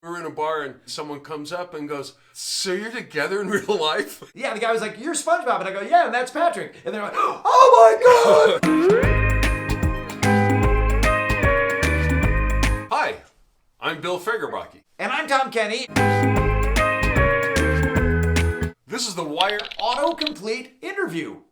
We were in a bar and someone comes up and goes, "So you're together in real life?" Yeah, the guy was like, "You're SpongeBob." And I go, "Yeah, and that's Patrick." And they're like, "Oh my God!" Hi, I'm Bill Fagerbakke. And I'm Tom Kenny. This is the Wire Autocomplete interview.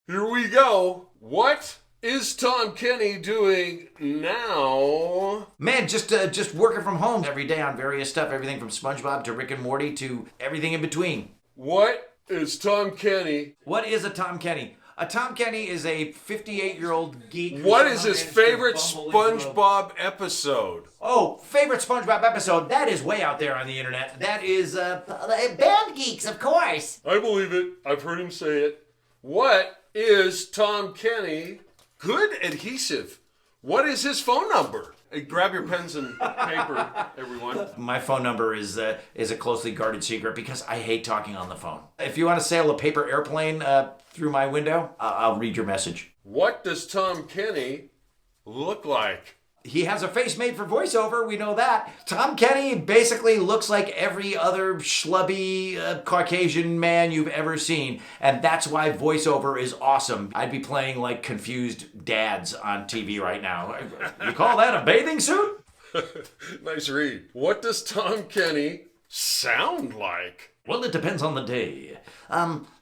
Here we go. What is Tom Kenny doing now? Man, just working from home every day on various stuff. Everything from SpongeBob to Rick and Morty to everything in between. What is Tom Kenny? What is a Tom Kenny? A Tom Kenny is a 58-year-old geek. What is his favorite SpongeBob episode? Oh, favorite SpongeBob episode? That is way out there on the internet. That is, Band Geeks, of course. I believe it. I've heard him say it. What is Tom Kenny? Good adhesive. What is his phone number? Hey, grab your pens and paper, everyone. My phone number is a closely guarded secret because I hate talking on the phone. If you want to sail a paper airplane through my window, I'll read your message. What does Tom Kenny look like? He has a face made for voiceover, we know that. Tom Kenny basically looks like every other schlubby Caucasian man you've ever seen, and that's why voiceover is awesome. I'd be playing like confused dads on TV right now. You call that a bathing suit? Nice read. What does Tom Kenny sound like? Well, it depends on the day.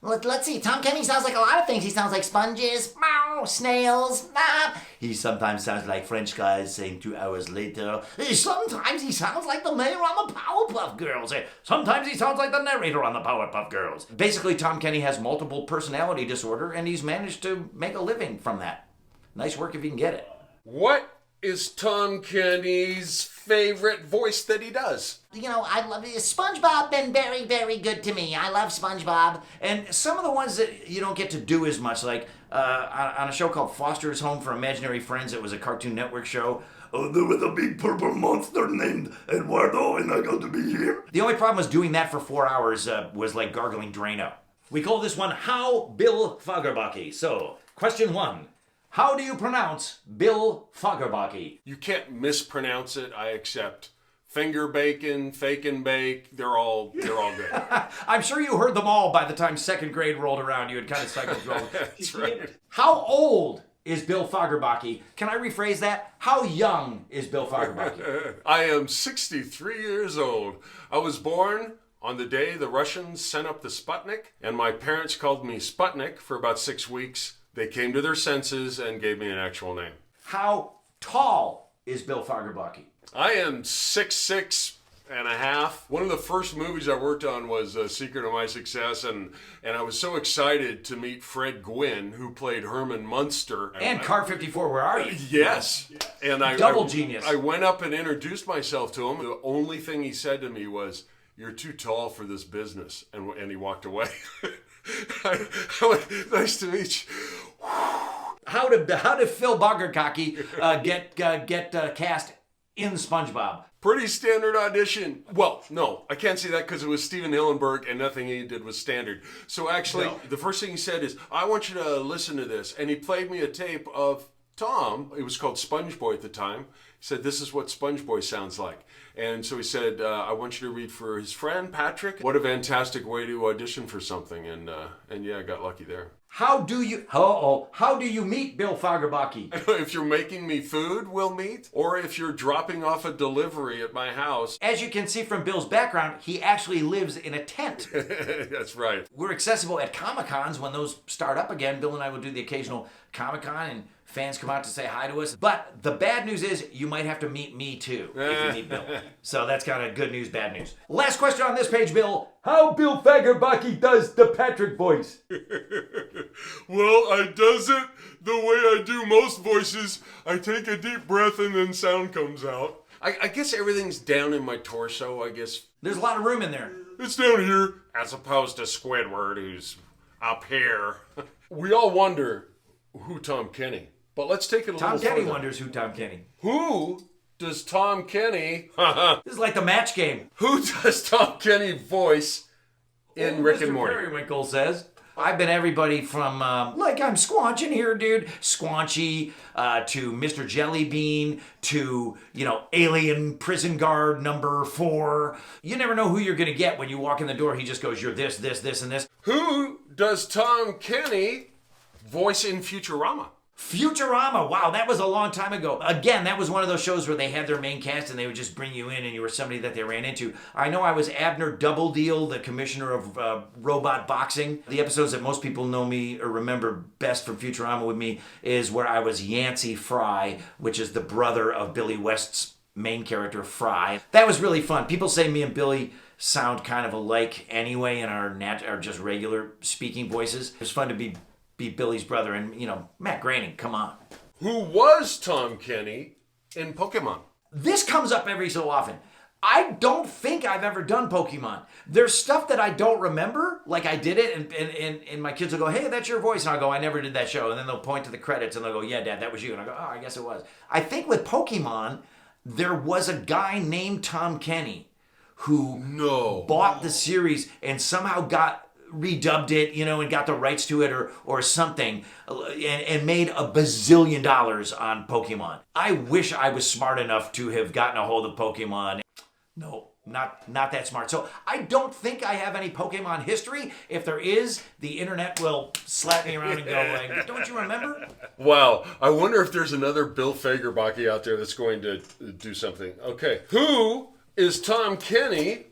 Let's see. Tom Kenny sounds like a lot of things. He sounds like sponges, meow, snails, He sometimes sounds like French guys saying 2 hours later. Sometimes he sounds like the mayor on the Powerpuff Girls. Sometimes he sounds like the narrator on the Powerpuff Girls. Basically, Tom Kenny has multiple personality disorder, and he's managed to make a living from that. Nice work if you can get it. What is Tom Kenny's favorite voice that he does? You know, I love it. SpongeBob been very, very good to me. I love SpongeBob. And some of the ones that you don't get to do as much, like on a show called Foster's Home for Imaginary Friends, it was a Cartoon Network show. Oh, there was a big purple monster named Eduardo, and I got to be here. The only problem was doing that for 4 hours was like gargling Drano. We call this one How Bill Fagerbakke. So, question 1. How do you pronounce Bill Fagerbakke? You can't mispronounce it, I accept. Finger bacon, fake and bake, they're all good. I'm sure you heard them all by the time second grade rolled around. You had kind of cycled through them. That's right. How old is Bill Fagerbakke? Can I rephrase that? How young is Bill Fagerbakke? I am 63 years old. I was born on the day the Russians sent up the Sputnik, and my parents called me Sputnik for about 6 weeks. They came to their senses and gave me an actual name. How tall is Bill Fagerbakke? I am 6'6" and a half. One of the first movies I worked on was Secret of My Success, and I was so excited to meet Fred Gwynn, who played Herman Munster. And Car 54, where are you? Yes. And Double genius. I went up and introduced myself to him. The only thing he said to me was, "You're too tall for this business," and he walked away. I went, "Nice to meet you." How did Phil Fagerbakke get cast in SpongeBob? Pretty standard audition. Well, no, I can't say that because it was Steven Hillenburg and nothing he did was standard. So actually, The first thing he said is, "I want you to listen to this." And he played me a tape of Tom. It was called SpongeBoy at the time. He said, "This is what SpongeBoy sounds like." And so he said, "I want you to read for his friend, Patrick." What a fantastic way to audition for something. And yeah, I got lucky there. How do you meet Bill Fagerbakke? If you're making me food, we'll meet. Or if you're dropping off a delivery at my house. As you can see from Bill's background, he actually lives in a tent. That's right. We're accessible at Comic-Cons when those start up again. Bill and I will do the occasional Comic-Con, and fans come out to say hi to us. But the bad news is you might have to meet me too if you meet Bill. So that's kind of good news, bad news. Last question on this page, Bill. How Bill Fagerbakke does the Patrick voice? Well, I does it the way I do most voices. I take a deep breath and then sound comes out. I guess everything's down in my torso, I guess. There's a lot of room in there. It's down here. As opposed to Squidward, who's up here. We all wonder who Tom Kenny. But let's take it a little further. Tom Kenny wonders who Tom Kenny. Who does Tom Kenny... This is like the match game. Who does Tom Kenny voice in Rick and Morty? Mr. Periwinkle says... I've been everybody from, like I'm squanching here, dude, Squanchy, to Mr. Jellybean, to, alien prison guard number 4. You never know who you're going to get when you walk in the door. He just goes, you're this, and this. Who does Tom Kenny voice in Futurama? Futurama, wow, that was a long time ago. Again, that was one of those shows where they had their main cast and they would just bring you in and you were somebody that they ran into. I know I was Abner Double Deal, the commissioner of robot boxing. The episodes that most people know me or remember best from Futurama with me is where I was Yancey Fry, which is the brother of Billy West's main character, Fry. That was really fun. People say me and Billy sound kind of alike anyway in our just regular speaking voices. It was fun to be Billy's brother, and Matt Groening, come on. Who was Tom Kenny in Pokemon? This comes up every so often. I don't think I've ever done Pokemon. There's stuff that I don't remember, like I did it, and my kids will go, hey, that's your voice, and I'll go, I never did that show, and then they'll point to the credits, and they'll go, yeah, Dad, that was you, and I go, oh, I guess it was. I think with Pokemon, there was a guy named Tom Kenny who bought the series and somehow redubbed it, and got the rights to it or something, and made $1 bazillion on Pokemon. I wish I was smart enough to have gotten a hold of Pokemon. No, not that smart. So I don't think I have any Pokemon history. If there is, the internet will slap me around and go, like, don't you remember? Wow, I wonder if there's another Bill Fagerbakke out there that's going to do something. Okay, who is Tom Kenny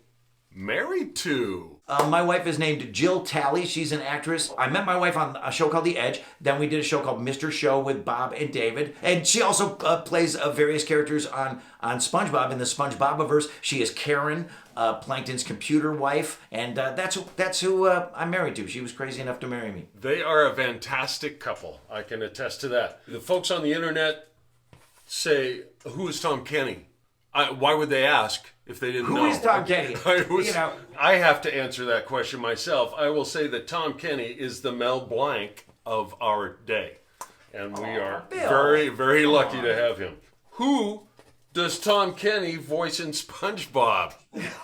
married to? My wife is named Jill Talley. She's an actress. I met my wife on a show called The Edge. Then we did a show called Mr. Show with Bob and David. And she also plays various characters on SpongeBob in the SpongeBobiverse. She is Karen, Plankton's computer wife. And that's who I'm married to. She was crazy enough to marry me. They are a fantastic couple. I can attest to that. The folks on the internet say, who is Tom Kenny? Why would they ask if they didn't know? Who is Tom Kenny? I have to answer that question myself. I will say that Tom Kenny is the Mel Blanc of our day. And we are Bill. very, very lucky to have him. Who does Tom Kenny voice in SpongeBob?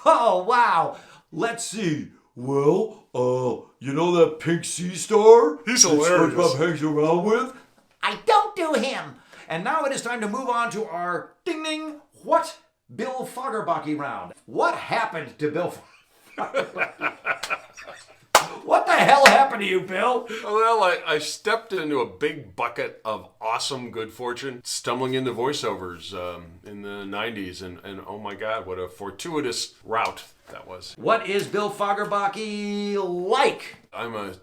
Oh, wow. Let's see. Well, that pink sea star? He's hilarious. That SpongeBob hangs around with? I don't do him. And now it is time to move on to our ding-ding what Bill Fagerbakke round. What happened to Bill Fagerbakke? What the hell happened to you, Bill? Well, I stepped into a big bucket of awesome good fortune, stumbling into voiceovers in the 90s. And oh my God, what a fortuitous route that was. What is Bill Fagerbakke like? I'm a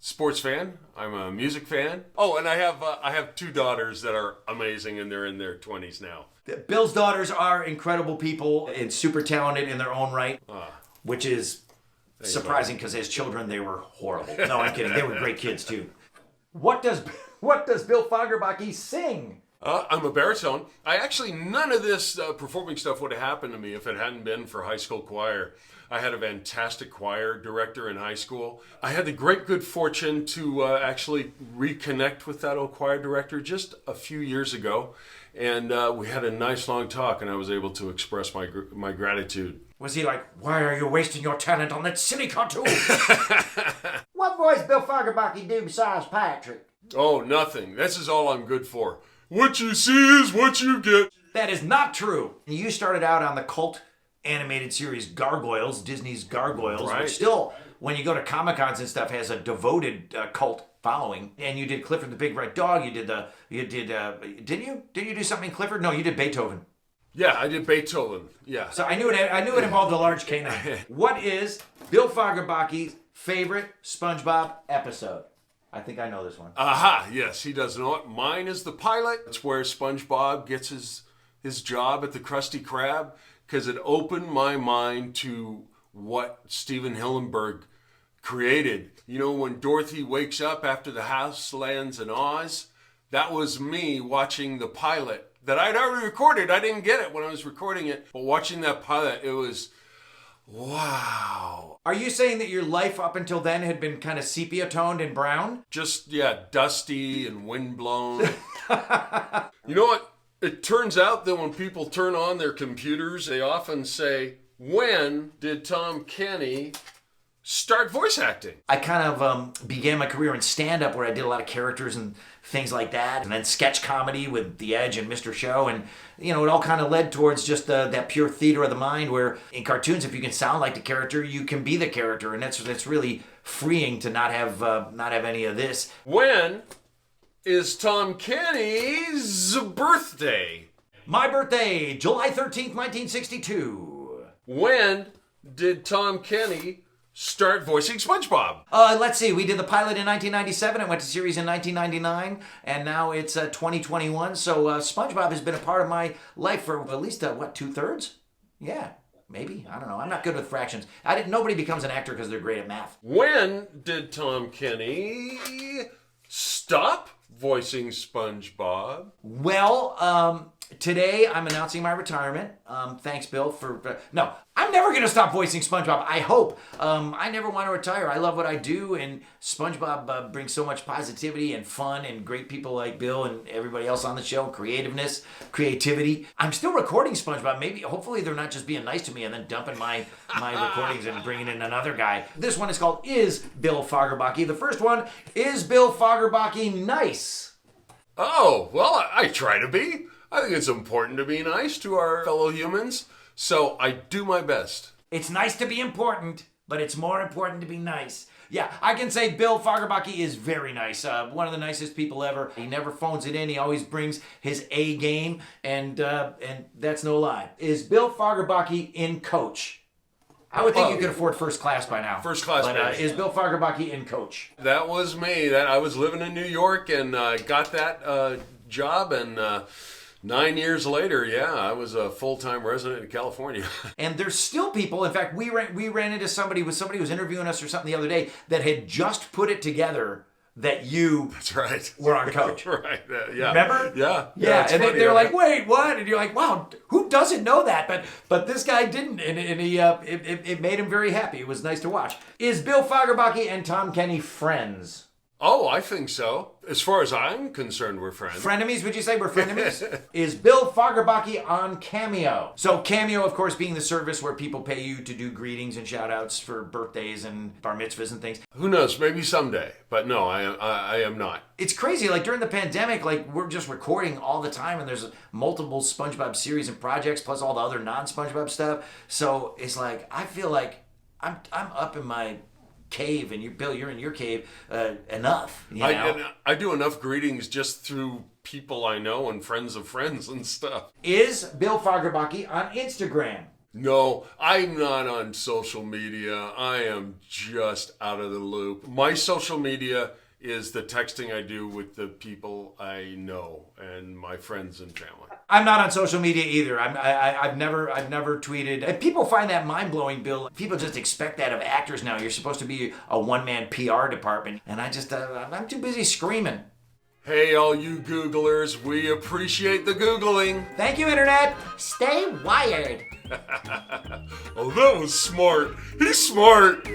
sports fan. I'm a music fan. Oh, and I have 2 daughters that are amazing, and they're in their 20s now. Bill's daughters are incredible people and super talented in their own right, which is surprising because as children they were horrible. No, I'm kidding. They were great kids too. What does Bill Fagerbakke sing? I'm a baritone. None of this performing stuff would have happened to me if it hadn't been for high school choir. I had a fantastic choir director in high school. I had the great good fortune to actually reconnect with that old choir director just a few years ago. And we had a nice long talk, and I was able to express my gratitude. Was he like, why are you wasting your talent on that silly cartoon? What voice Bill Fagerbakke do besides Patrick? Oh, nothing. This is all I'm good for. What you see is what you get. That is not true. You started out on the cult animated series Gargoyles, Disney's Gargoyles, right, which still, when you go to Comic-Cons and stuff, has a devoted cult following. And you did Clifford the Big Red Dog. Didn't you do something Clifford? No, you did Beethoven. Yeah, I did Beethoven. Yeah. So I knew it involved a large canine. What is Bill Fagerbakke's favorite SpongeBob episode? I think I know this one. Aha, yes, he does know it. Mine is the pilot. It's where SpongeBob gets his job at the Krusty Krab, because it opened my mind to what Steven Hillenburg created. You know, when Dorothy wakes up after the house lands in Oz, that was me watching the pilot that I'd already recorded. I didn't get it when I was recording it, but watching that pilot, it was, wow. Are you saying that your life up until then had been kind of sepia-toned and brown? Just, yeah, dusty and windblown. You know what? It turns out that when people turn on their computers, they often say, when did Tom Kenny start voice acting? I kind of began my career in stand-up where I did a lot of characters and things like that, and then sketch comedy with The Edge and Mr. Show, and it all kind of led towards just that pure theater of the mind where in cartoons, if you can sound like the character, you can be the character, and that's really freeing to not have any of this. When is Tom Kenny's birthday? My birthday, July 13th, 1962. When did Tom Kenny start voicing SpongeBob? Let's see. We did the pilot in 1997. It went to series in 1999, and now it's 2021. So SpongeBob has been a part of my life for at least 2/3? Yeah, maybe. I don't know. I'm not good with fractions. Nobody becomes an actor because they're great at math. When did Tom Kenny stop voicing SpongeBob? Well, today I'm announcing my retirement. Thanks, Bill, no, I'm never going to stop voicing SpongeBob. I hope. I never want to retire. I love what I do, and SpongeBob brings so much positivity and fun and great people like Bill and everybody else on the show, creativity. I'm still recording SpongeBob. Hopefully they're not just being nice to me and then dumping my recordings and bringing in another guy. This one is called Is Bill Fagerbakke. The first one, is Bill Fagerbakke nice? Oh, well, I try to be. I think it's important to be nice to our fellow humans, so I do my best. It's nice to be important, but it's more important to be nice. Yeah, I can say Bill Fagerbakke is very nice. One of the nicest people ever. He never phones it in. He always brings his A game, and that's no lie. Is Bill Fagerbakke in coach? I would think you could afford first class by now. First class, but is Bill Fagerbakke in coach? That was me. I was living in New York and got that job, and 9 years later, I was a full-time resident in California. And there's still people, in fact, we ran into somebody who was interviewing us or something the other day that had just put it together that you That's right. were on coach. Right, yeah. Remember? Yeah. And they're like, wait, what? And you're like, wow, who doesn't know that? But this guy didn't, and he it made him very happy. It was nice to watch. Is Bill Fagerbakke and Tom Kenny friends? Oh, I think so. As far as I'm concerned, we're friends. Frenemies, would you say we're frenemies? Is Bill Fagerbakke on Cameo? So Cameo, of course, being the service where people pay you to do greetings and shout-outs for birthdays and bar mitzvahs and things. Who knows? Maybe someday. But no, I am not. It's crazy. Like during the pandemic, we're just recording all the time, and there's multiple SpongeBob series and projects, plus all the other non-SpongeBob stuff. So it's like I feel like I'm up in my cave, and Bill, you're in your cave enough. I do enough greetings just through people I know and friends of friends and stuff. Is Bill Fagerbakke on Instagram? No, I'm not on social media. I am just out of the loop. My social media is the texting I do with the people I know and my friends and family. I'm not on social media either. I've never tweeted. And people find that mind-blowing, Bill. People just expect that of actors now. You're supposed to be a one-man PR department. And I'm too busy screaming. Hey, all you Googlers, we appreciate the Googling. Thank you, Internet. Stay wired. Oh, that was smart. He's smart.